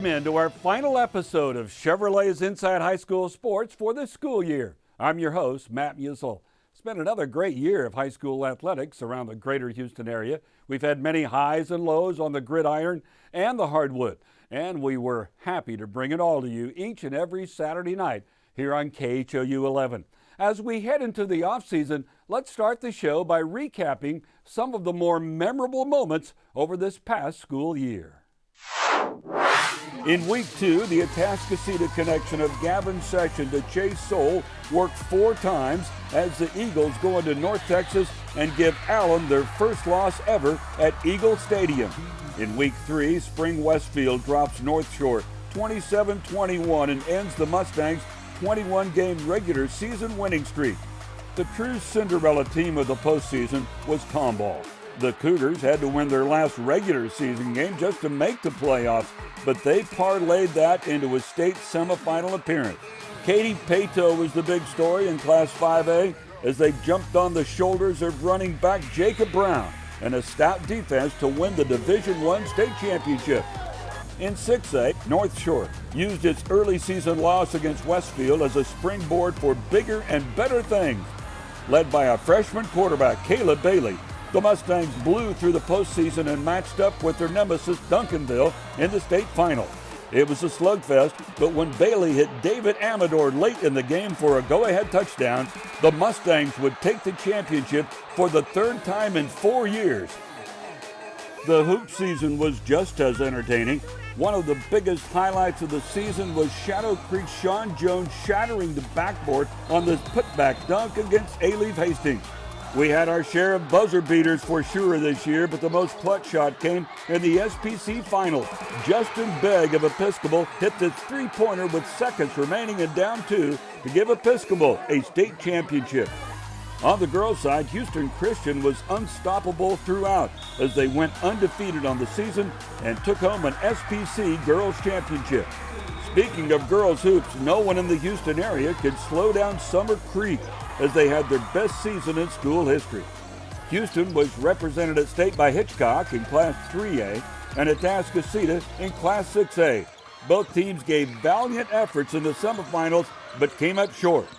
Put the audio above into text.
Into our final episode of Chevrolet's Inside High School Sports for this school year. I'm your host, Matt Musel. It's been another great year of high school athletics around the greater Houston area. We've had many highs and lows on the gridiron and the hardwood, and we were happy to bring it all to you each and every Saturday night here on KHOU 11. As we head into the off-season, let's start the show by recapping some of the more memorable moments over this past school year. In week 2, the Atascocita connection of Gavin Session to Chase Soul worked 4 times as the Eagles go into North Texas and give Allen their first loss ever at Eagle Stadium. In week 3, Spring Westfield drops North Shore 27-21 and ends the Mustangs' 21-game regular season winning streak. The true Cinderella team of the postseason was Tomball. The Cougars had to win their last regular season game just to make the playoffs, but they parlayed that into a state semifinal appearance. Katie Pato was the big story in Class 5A as they jumped on the shoulders of running back Jacob Brown and a stout defense to win the Division I state championship. In 6A, North Shore used its early season loss against Westfield as a springboard for bigger and better things. Led by a freshman quarterback, Caleb Bailey, the Mustangs blew through the postseason and matched up with their nemesis Duncanville in the state final. It was a slugfest, but when Bailey hit David Amador late in the game for a go-ahead touchdown, the Mustangs would take the championship for the 3rd time in 4 years. The hoop season was just as entertaining. One of the biggest highlights of the season was Shadow Creek's Sean Jones shattering the backboard on this putback dunk against A-Leaf Hastings. We had our share of buzzer beaters for sure this year, but the most clutch shot came in the SPC final. Justin Begg of Episcopal hit this three-pointer with seconds remaining and down 2 to give Episcopal a state championship. On the girls' side, Houston Christian was unstoppable throughout as they went undefeated on the season and took home an SPC Girls Championship. Speaking of girls' hoops, no one in the Houston area could slow down Summer Creek as they had their best season in school history. Houston was represented at state by Hitchcock in Class 3A and Atascocita in Class 6A. Both teams gave valiant efforts in the semifinals but came up short.